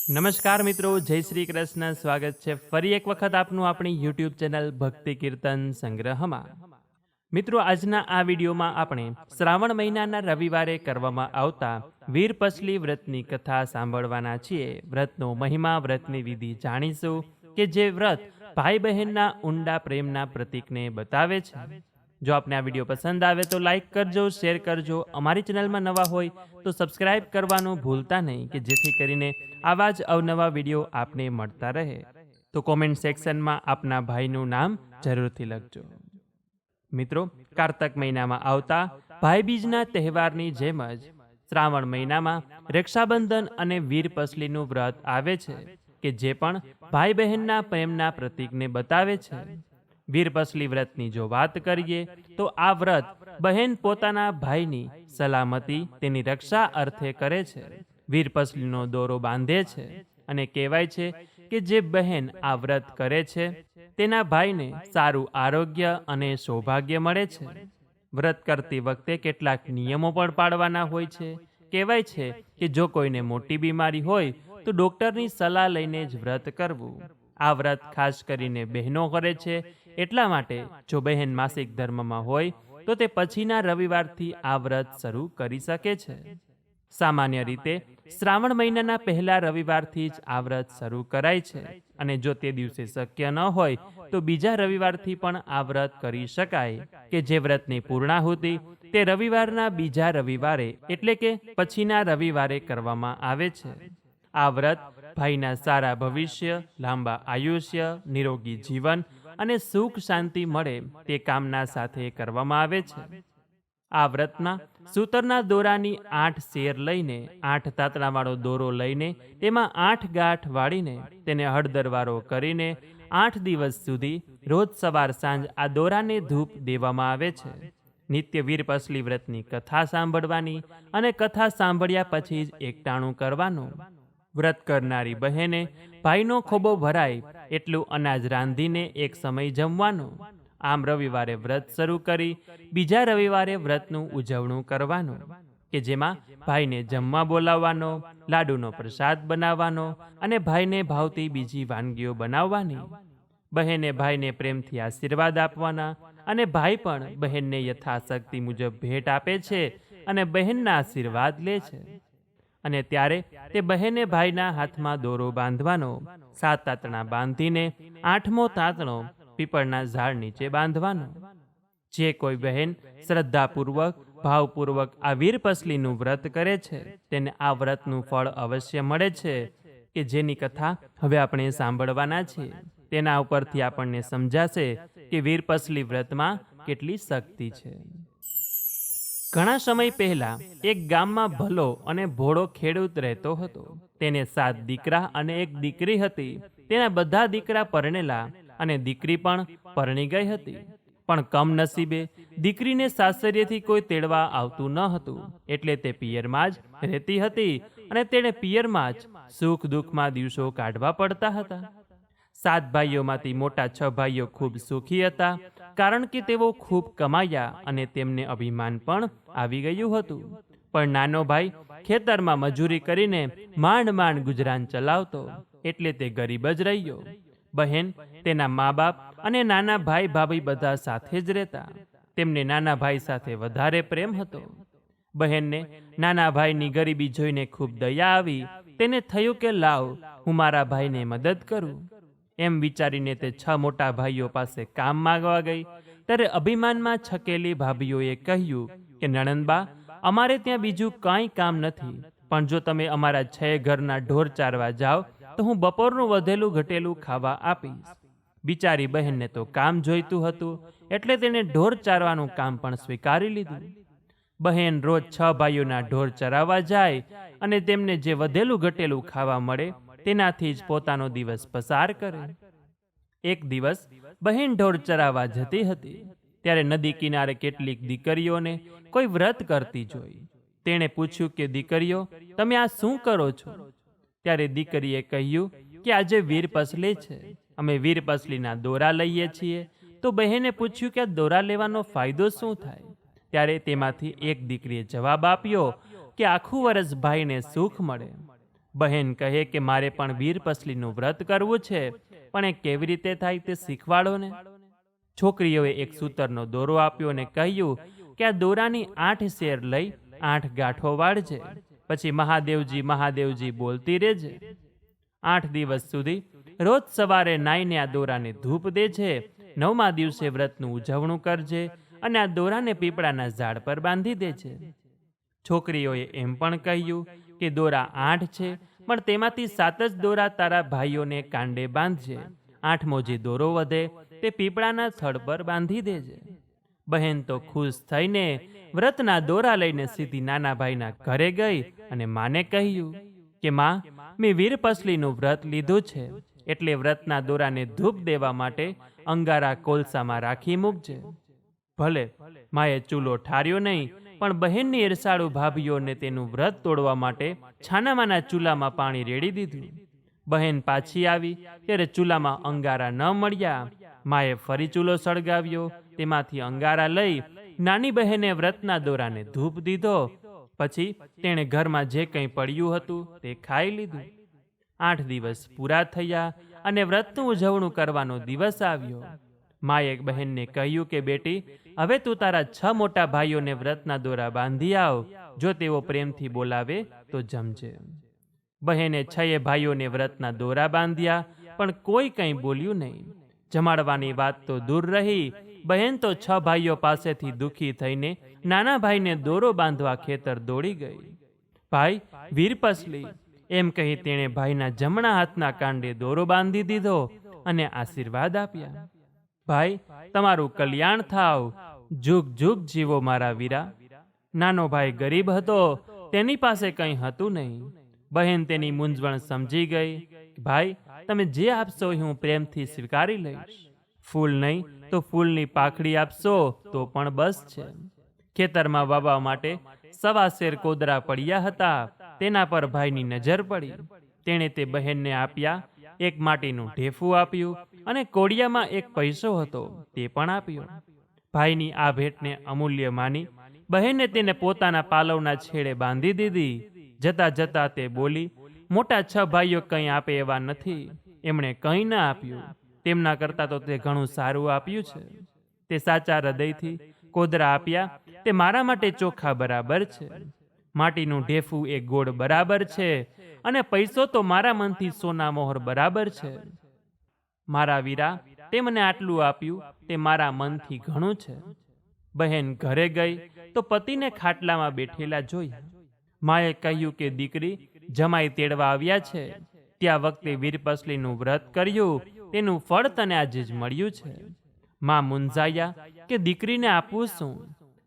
નમસ્કાર મિત્રો, જય શ્રી કૃષ્ણ. સ્વાગત છે ફરી એક વખત આપનું આપણી યુટ્યુબ ચેનલ ભક્તિ કીર્તન સંગ્રહમાં. મિત્રો, આજના આ વિડીયોમાં આપણે શ્રાવણ મહિનાના રવિવારે કરવામાં આવતા વીરપસલી વ્રતની કથા સાંભળવાના છીએ. વ્રતનો મહિમા, વ્રતની વિધિ જાણીશું કે જે વ્રત ભાઈ બહેનના ઊંડા પ્રેમના પ્રતીકને બતાવે છે. જો આપને આ વિડીયો પસંદ આવે તો લાઈક કરજો, શેર કરજો. અમારી ચેનલમાં નવા હોય તો સબસ્ક્રાઇબ કરવાનું ભૂલતા નહીં કે જેથી કરીને આવા જ અવનવા વિડીયો આપને મળતા રહે. તો કોમેન્ટ સેક્શનમાં આપના ભાઈનું નામ જરૂરથી લખજો. મિત્રો, કારતક મહિનામાં આવતા ભાઈબીજના તહેવારની જેમ જ શ્રાવણ મહિનામાં રક્ષાબંધન અને વીરપસલીનું વ્રત આવે છે કે જે પણ ભાઈ બહેનના પ્રેમના પ્રતીકને બતાવે છે. વીરપસલી વ્રતની જો વાત કરીએ તો આ વ્રત બહેન પોતાના ભાઈની સલામતી, તેની રક્ષા અર્થે કરે છે. વીરપસલીનો દોરો બાંધે છે અને કહેવાય છે કે જે બહેન આ વ્રત કરે છે તેના ભાઈને સારું આરોગ્ય અને સૌભાગ્ય મળે છે. વ્રત કરતી વખતે કેટલાક નિયમો પણ પાળવાના હોય છે. કહેવાય છે કે જો કોઈને મોટી બીમારી હોય તો ડૉક્ટરની સલાહ લઈને જ વ્રત કરવું. આ વ્રત ખાસ કરીને બહેનો કરે છે. એટલા માટે જો બહેન માસિક ધર્મમાં હોય તો તે પછીના રવિવારથી આ વ્રત શરૂ કરી શકે છે. સામાન્ય રીતે શ્રાવણ મહિનાના પહેલા રવિવારથી જ આ વ્રત શરૂ કરાય છે અને જો તે દિવસે શક્ય ન હોય તો બીજા રવિવારથી પણ આ વ્રત કરી શકાય કે જે વ્રતની પૂર્ણાહુતિ તે રવિવારના બીજા રવિવારે એટલે કે પછીના રવિવારે કરવામાં આવે છે. આ વ્રત ભાઈના સારા ભવિષ્ય, લાંબા આયુષ્ય, નિરોગી જીવન અને સુખ શાંતિ મળે તે કામના સાથે કરવામાં આવે છે. આ વ્રતમાં સૂતરના દોરાની 8 શેર લઈને 8 તાતણાવાળો દોરો લઈને તેમાં 8 ગાંઠ વાળીને તેને હળદરવાળો કરીને 8 દિવસ સુધી રોજ સવાર સાંજ આ દોરાને ધૂપ દેવામાં આવે છે. નિત્ય વીરપસલી વ્રતની કથા સાંભળવાની અને કથા સાંભળ્યા પછી જ એકટાણું કરવાનું. વ્રત કરનારી બહેને ભાઈનો ખોબો ભરાય એટલું અનાજ રાંધીને એક સમય જમવાનું. આમ રવિવારે વ્રત શરૂ કરી બીજા રવિવારે વ્રતનું ઉજવણું કરવાનું કે જેમાં ભાઈને જમવા બોલાવવાનો, લાડુનો પ્રસાદ બનાવવાનો અને ભાઈને ભાવતી બીજી વાનગીઓ બનાવવાની. બહેને ભાઈને પ્રેમથી આશીર્વાદ આપવાના અને ભાઈ પણ બહેનને યથાશક્તિ મુજબ ભેટ આપે છે અને બહેનના આશીર્વાદ લે છે. અને ત્યારે તે બહેને ભાઈના હાથમાં દોરો બાંધવાનો. 7 તાતણા બાંધીને 8મો તાતણો પીપળના ઝાડ નીચે બાંધવાનો. જે કોઈ બહેન શ્રદ્ધાપૂર્વક, ભાવપૂર્વક આ વીરપસલીનું વ્રત કરે છે તેને આ વ્રતનું ફળ અવશ્ય મળે છે કે જેની કથા હવે આપણે સાંભળવાના છીએ. તેના ઉપરથી આપણને સમજાશે કે વીરપસલી વ્રતમાં કેટલી શક્તિ છે. ઘણા સમય પહેલા એક ગામમાં ભલો અને ભોળો ખેડૂત રહેતો હતો. તેને 7 દીકરા અને 1 દીકરી હતી. તેના બધા દીકરા પરણેલા અને દીકરી પણ પરણી ગઈ હતી. પણ કમનસીબે દીકરીને સાસરિયેથી કોઈ તેડવા આવતું ન હતું એટલે તે પિયરમાં જ રહેતી હતી અને તેણે પિયરમાં જ સુખ દુઃખમાં દિવસો કાઢવા પડતા હતા. 7 ભાઈઓમાંથી મોટા 6 ભાઈઓ ખૂબ સુખી હતા કારણ કે તેઓ ખૂબ કમાયા અને તેમને અભિમાન પણ આવી ગયું હતું. પણ નાનો ભાઈ ખેતરમાં મજૂરી કરીને માંડ માંડ ગુજરાન ચલાવતો એટલે તે ગરીબ જ રહ્યો. બહેન, તેના મા બાપ અને નાના ભાઈ ભાભી બધા સાથે જ રહેતા. તેમને નાના ભાઈ સાથે વધારે પ્રેમ હતો. બહેનને નાના ભાઈની ગરીબી જોઈને ખૂબ દયા આવી. તેને થયું કે લાવ હું મારા ભાઈને મદદ કરું. એમ વિચારીને તે 6 મોટા ભાઈઓ પાસે કામ માંગવા ગઈ. ત્યારે અભિમાનમાં છકેલી ભાભીઓએ કહ્યું કે નણંદબા, અમારે ત્યાં બીજું કાંઈ કામ નથી, પણ જો તમે અમારા 6 ઘરના ઢોર ચારવા જાઓ તો હું બપોરનું વધેલું ઘટેલું ખાવા આપીશ. બિચારી બહેનને તો કામ જોઈતું હતું એટલે તેણે ઢોર ચારવાનું કામ પણ સ્વીકારી લીધું. બહેન રોજ 6 ભાઈઓના ઢોર ચરાવવા જાય અને તેમને જે વધેલું ઘટેલું ખાવા મળે તેનાથી જ પોતાનો દિવસ પસાર કરે. એક દિવસ બહેન ઢોર ચરાવવા જતી હતી ત્યારે નદી કિનારે કેટલીક દીકરીઓને કોઈ વ્રત કરતી જોઈ. તેણે પૂછ્યું કે દીકરીઓ, તમે આ શું કરો છો? ત્યારે દીકરીએ કહ્યું કે આજે વીરપસલી છે, અમે વીરપસલીના દોરા લઈએ છીએ. તો બહેને પૂછ્યું કે આ દોરા લેવાનો ફાયદો શું થાય? ત્યારે તેમાંથી એક દીકરીએ જવાબ આપ્યો કે આખું વર્ષ ભાઈને સુખ મળે. બહેન કહે કે મારે પણ વીરપસલીનું વ્રત કરવું છે, પણ એ કેવી રીતે થાય તે શીખવાડો ને. છોકરીઓએ એક સૂતરનો દોરો આપ્યો અને કહ્યું કે આ દોરાની 8 શેર લઈ 8 ગાંઠો વાળજે, પછી મહાદેવજી મહાદેવજી બોલતી રહેજે. 8 દિવસ સુધી રોજ સવારે નાઈને આ દોરાને ધૂપ દેજે. 9મા દિવસે વ્રતનું ઉજવણું કરજે અને આ દોરાને પીપળાના ઝાડ પર બાંધી દેજે. છોકરીઓએ એમ પણ કહ્યું કે દોરા 8 છે, પણ તેમાંથી 7 જ દોરા તારા ભાઈઓને કાંડે બાંધજે. 8મો જે દોરો વધે તે પીપળાના થડ પર બાંધી દેજે. બહેન તો ખુશ થઈને વ્રતના દોરા લઈને સીધી નાના ભાઈના ઘરે ગઈ અને માને કહ્યું કે માં, મેં વીરપસલીનું વ્રત લીધું છે, એટલે વ્રતના દોરાને ધૂપ દેવા માટે અંગારા કોલસામાં રાખી મૂકજે. ભલે માએ ચૂલો ઠાર્યો નહીં, પણ બહેનની ઈર્ષાળુ ભાભીઓને તેનું વ્રત તોડવા માટે છાનામાના ચૂલામાં પાણી રેડી દીધું. બહેન પાછી આવી ત્યારે ચૂલામાં અંગારા ન મળ્યા. માએ ફરી ચૂલો સળગાવ્યો, તેમાંથી અંગારા લઈ નાની બહેને વ્રતના દોરાને ધૂપ દીધો. પછી તેણે ઘરમાં જે કંઈ પડ્યું હતું તે ખાઈ લીધું. 8 દિવસ પૂરા થયા અને વ્રતનું ઉજવણું કરવાનો દિવસ આવ્યો. માએ બહેનને કહ્યું કે બેટી, હવે તું તારા 6 મોટા ભાઈઓને વ્રતના દોરા બાંધી આવ. જો તેઓ પ્રેમથી બોલાવે તો જમજે. બહેને 6 ભાઈઓને વ્રતના દોરા બાંધ્યા, પણ કોઈ કંઈ બોલ્યું નહીં. જમાડવાની વાત તો દૂર રહી, બહેન તો 6 ભાઈઓ પાસેથી દુઃખી થઈને નાના ભાઈને દોરો બાંધવા ખેતર દોડી ગઈ. ભાઈ વીરપસલી, એમ કહી તેણે ભાઈના જમણા હાથના કાંડે દોરો બાંધી દીધો અને આશીર્વાદ આપ્યા. ભાઈ, તમારું કલ્યાણ થાવ, જુગ જુગ જીવો મારા વીરા. નાનો ભાઈ ગરીબ હતો, તેની પાસે કંઈ હતું નહીં. બહેન તેની મૂંઝવણ સમજી ગઈ. ભાઈ, તમે જે આપશો એ હું પ્રેમથી સ્વીકારી લઈશ. ફૂલ નહીં તો ફૂલની પાખડી આપશો તો પણ બસ છે. ખેતરમાં વાવવા માટે 1.25 શેર કોદરા પડ્યા હતા. તેના પર ભાઈની નજર પડી. તેણે તે બહેનને આપ્યા. એક માટીનું ઢેફું આપ્યું અને કોડિયામાં 1 પૈસો હતો તે પણ આપ્યો. ભાઈની આ ભેટને અમૂલ્ય માની બહેને તેને પોતાના પાલવના છેડે બાંધી દીધી. જતા જતા તે બોલી, મોટા 6 ભાઈઓ કંઈ આપે એવા નથી, એમણે કંઈ ના આપ્યું. તેમના કરતાં તો તે ઘણું સારું આપ્યું છે. તે સાચા હૃદયથી કોદરા આપ્યા તે મારા માટે ચોખા બરાબર છે. માટીનું ઢેફું એ ગોળ બરાબર છે અને પૈસો તો મારા મનથી સોના મોહર બરાબર છે. મારા વીરા, તે મને આટલું આપ્યું તે મારા મનથી ઘણું છે. બહેન ઘરે ગઈ તો પતિને ખાટલામાં બેઠેલા જોયા. માએ કહ્યું કે દીકરી, જમાઈ તેડવા આવ્યા છે. ત્યાં વખતે વીરપસલીનું વ્રત કર્યું, તેનું ફળ તને આજે જ મળ્યું છે. માં મૂંઝાયા કે દીકરીને આપવું શું.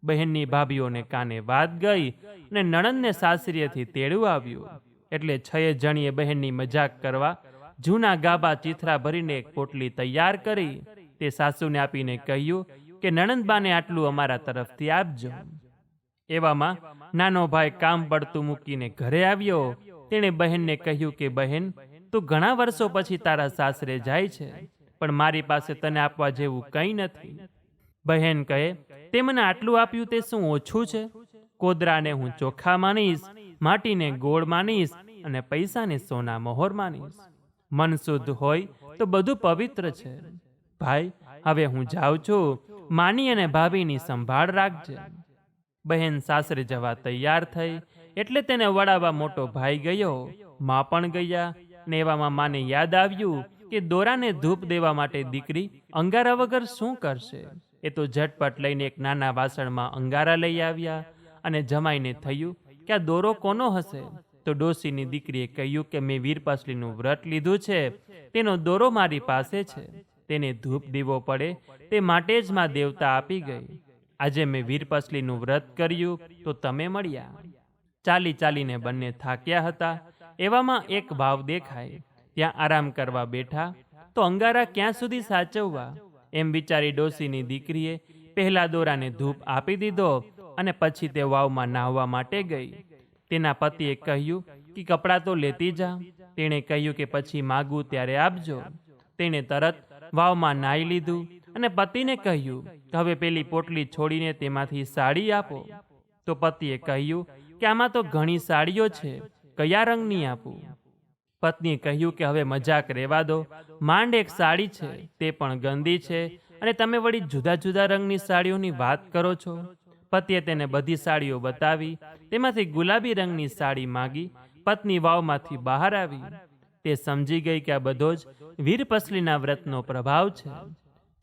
બહેનની ભાભીઓને કાને વાત ગઈ અને નણંદને સાસરીએથી તેડું આવ્યું. એટલે 6 જણીએ બહેનની મજાક કરવા જૂના ગાભા ચીથરા ભરીને એક પોટલી તૈયાર કરી. તે સાસુને આપીને કહ્યું કે નણંદબાને આટલું અમારા તરફથી આપજો. એવામાં નાનો ભાઈ કામ પડતું મૂકીને ઘરે આવ્યો. તેણે બહેનને કહ્યું કે બહેન, તું ઘણા વર્ષો પછી તારા સાસરે જાય છે, પણ મારી પાસે તને આપવા જેવું કંઈ નથી. બહેન કહે, તે મને આટલું આપ્યું તે શું ઓછું છે? કોદરાને હું ચોખા માનીશ, માટીને ગોળ માનીશ અને પૈસાને સોના મોહર માનીશ. મન શુદ્ધ હોય તો બધું પવિત્ર છે. ભાઈ, હવે હું જાઉં છું. માની અને ભાભીની સંભાળ રાખજે. બહેન સાસરે જવા તૈયાર થઈ એટલે તેને વડાવવા મોટો ભાઈ ગયો. મા પણ ગયા ને એવામાં માને યાદ આવ્યું કે દોરાને ધૂપ દેવા માટે દીકરી અંગારા વગર શું કરશે. એ તો ઝટપટ લઈને એક નાના વાસણમાં અંગારા લઈ આવ્યા અને જમાઈને થયું કે આ દોરો કોનો હશે. તો ડોશીની દીકરીએ કહ્યું કે મેં વીરપસલીનું વ્રત લીધું છે, તેનો દોરો મારી પાસે છે. તેને ધૂપ દેવો પડે તે માટે જ માં દેવતા આપી ગઈ. આજે મેં વીરપસલીનું વ્રત કર્યું તો તમે મળ્યા. ચાલી ચાલીને બંને થાક્યા હતા. એવામાં એક વાવ દેખાય. ત્યાં આરામ કરવા બેઠા તો અંગારા ક્યાં સુધી સાચવવા એમ વિચારી ડોશીની દીકરીએ પહેલા દોરાને ધૂપ આપી દીધો અને પછી તે વાવમાં નાહવા માટે ગઈ. તેના પતિએ કહ્યું કે કપડાં તો લેતી જા. તેણે કહ્યું કે પછી માગું ત્યારે આપજો. તેણે તરત વાવમાં નાહી લીધું અને પતિને કહ્યું કે હવે પેલી પોટલી છોડીને તેમાંથી સાડી આપો. તો પતિએ કહ્યું કે આમાં તો ઘણી સાડીઓ છે, કયા રંગની આપું? પત્નીએ કહ્યું કે હવે મજાક રહેવા દો, માંડ એક સાડી છે તે પણ ગંદી છે અને તમે વળી જુદા જુદા રંગની સાડીઓની વાત કરો છો. પતિએ તેને બધી સાડીઓ બતાવી. તેમાંથી ગુલાબી રંગની સાડી માગી. પત્ની વાવમાંથી બહાર આવી. તે સમજી ગઈ કે આ બધો જ વીરપસલીના વ્રતનો પ્રભાવ છે.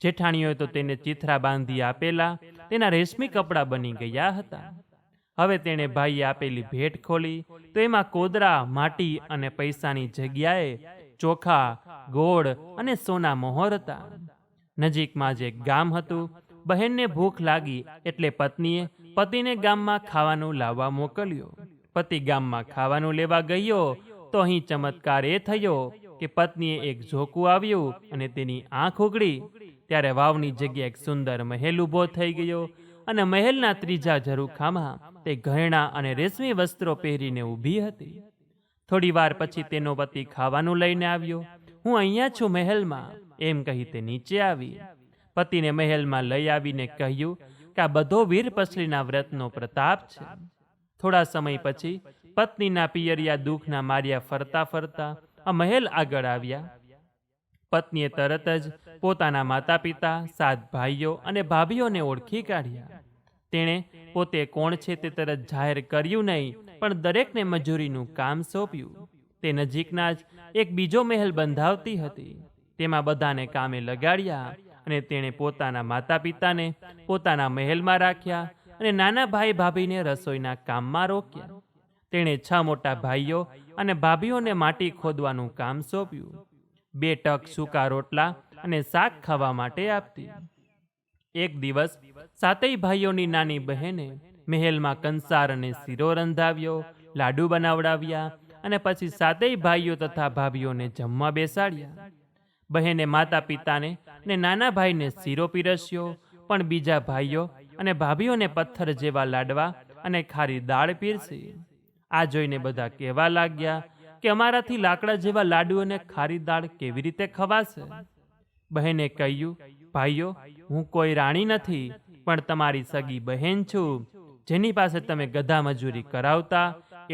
જેઠાણીઓએ તો તેને ચીથરા બાંધી આપેલા તેના રેશમી કપડાં બની ગયા હતા. હવે તેણે ભાઈએ આપેલી ભેટ ખોલી તો એમાં કોદરા, માટી અને પૈસાની જગ્યાએ ચોખા, ગોળ અને સોના મોહર હતા. નજીકમાં જ એક ગામ હતું. બહેનને ભૂખ લાગી એટલે પત્નીએ પતિને ગામમાં ખાવાનું લાવવા મોકલ્યો. પતિ ગામમાં ખાવાનું લેવા ગયો તો અહીં ચમત્કાર એ થયો કે પત્નીએ એક ઝોકું આવ્યું અને તેની આંખ ઉઘડી ત્યારે વાવની જગ્યાએ એક સુંદર મહેલ ઊભો થઈ ગયો અને મહેલના ત્રીજા ઝરૂખામાં તે ઘરેણાં અને રેશમી વસ્ત્રો પહેરીને ઊભી હતી. થોડી વાર પછી તેનો પતિ ખાવાનું લઈને આવ્યો. હું અહીંયા છું મહેલમાં, એમ કહી તે નીચે આવી. પતિને મહેલમાં લઈ આવીને કહ્યું કે આ બધો વીરપસલીના વ્રતનો પ્રતાપ છે. થોડા સમય પછી પત્નીના પિયરિયા દુઃખના માર્યા ફરતા ફરતા આ મહેલ આગળ આવ્યા. પત્નીએ તરત જ પોતાના માતા પિતા, 7 ભાઈઓ અને ભાભીઓને ઓળખી કાઢ્યા. તેણે પોતે કોણ છે તે તરત જાહેર કર્યું નહીં, પણ દરેકને મજૂરીનું કામ સોંપ્યું. તે નજીકના જ એક બીજો મહેલ બંધાવતી હતી. તેમાં બધાને કામે લગાડ્યા અને તેણે પોતાના માતા પિતાને પોતાના મહેલમાં રાખ્યા અને નાના ભાઈ ભાભીને રસોઈના કામમાં રોક્યા. તેણે 6 મોટા ભાઈઓ અને ભાભીઓને માટી ખોદવાનું કામ સોંપ્યું. 2 ટક સૂકા રોટલા અને શાક ખાવા માટે આપતી. એક દિવસ 7 ભાઈઓની નાની બહેને મહેલમાં કંસાર અને શીરો રંધાવ્યો, લાડુ બનાવડાવ્યા અને પછી 7 ભાઈઓ તથા ભાભીઓને જમવા બેસાડ્યા. બહેને માતા પિતાને અને નાના ભાઈને શીરો પીરસ્યો, પણ બીજા ભાઈઓ અને ભાભીઓને પથ્થર જેવા લાડવા અને ખારી દાળ પીરસી. આ જોઈને બધા કહેવા લાગ્યા કે અમારાથી લાકડા જેવા લાડુ અને ખારી દાળ કેવી રીતે ખવાશે? બહેને કહ્યું, ભાઈઓ, હું કોઈ રાણી નથી, પણ તમારી સગી બહેન છું, જેની પાસે તમે ગધા મજૂરી કરાવતા,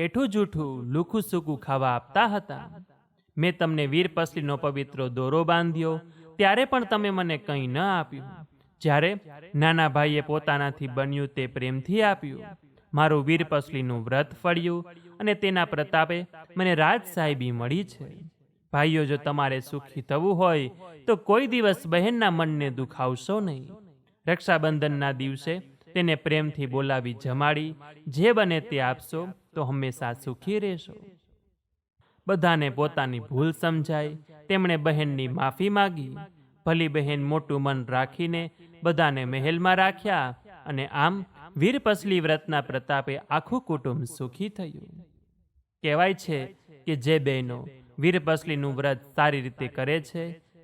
એઠું જૂઠું લુખું સૂકું ખાવા આપતા હતા. મેં તમને વીરપસલીનો પવિત્ર દોરો બાંધ્યો ત્યારે પણ તમે મને કંઈ ન આપ્યું. જ્યારે નાના ભાઈએ પોતાનાથી બન્યું તે પ્રેમથી આપ્યું. મારું વીરપસલીનું વ્રત ફળ્યું અને તેના પ્રતાપે મને રાજસાહેબી મળી છે. ભાઈઓ, જો તમારે સુખી થવું હોય તો કોઈ દિવસ બહેનના મનને દુખાવશો નહીં. રક્ષાબંધનના દિવસે તેને પ્રેમથી બોલાવી જમાડી જે બને તે આપશો તો હંમેશા સુખી રહેશો. બધાને પોતાની ભૂલ સમજાય. તેમણે બહેનની માફી માગી. ભલી બહેન મોટું મન રાખીને બધાને મહેલમાં રાખ્યા અને આમ વીરપસલી વ્રતના પ્રતાપે આખું કુટુંબ સુખી થયું. કહેવાય છે કે જે બહેનો વીરપસલીનું વ્રત સારી રીતે કરે છે,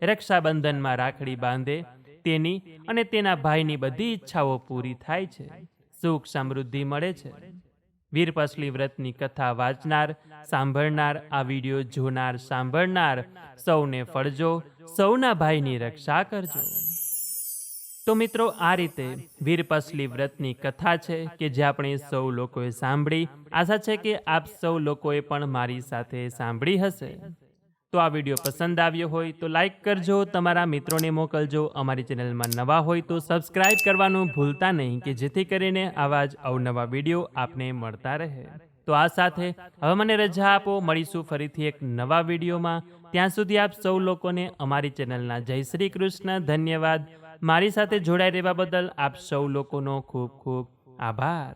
રક્ષાબંધનમાં રાખડી બાંધે, તેની અને તેના ભાઈની બધી ઈચ્છાઓ પૂરી થાય છે, સુખ સમૃદ્ધિ મળે છે. વીરપસલી વ્રતની કથા વાંચનાર, સાંભળનાર, આ વિડીયો જોનાર, સાંભળનાર સૌને ફળજો, સૌના ભાઈની રક્ષા કરજો. તો મિત્રો, આ રીતે વીરપસલી વ્રતની કથા છે કે જે આપણે સૌ લોકોએ સાંભળી. આશા છે કે આપ સૌ લોકોએ પણ મારી સાથે સાંભળી હશે. તો આ વિડીયો પસંદ આવ્યો હોય તો લાઈક કરજો, તમારા મિત્રોને મોકલજો. અમારી ચેનલમાં નવા હોય તો સબસ્ક્રાઈબ કરવાનું ભૂલતા નહીં કે જેથી કરીને આવા જ અવનવા વિડીયો આપને મળતા રહે. તો આ સાથે હવે મને રજા આપો. મળીશું ફરીથી એક નવા વિડીયોમાં. ત્યાં સુધી આપ સૌ લોકોને અમારી ચેનલના જય શ્રી કૃષ્ણ. ધન્યવાદ. મારી સાથે જોડાઈ રહેવા બદલ આપ સૌ લોકોનો ખૂબ ખૂબ આભાર.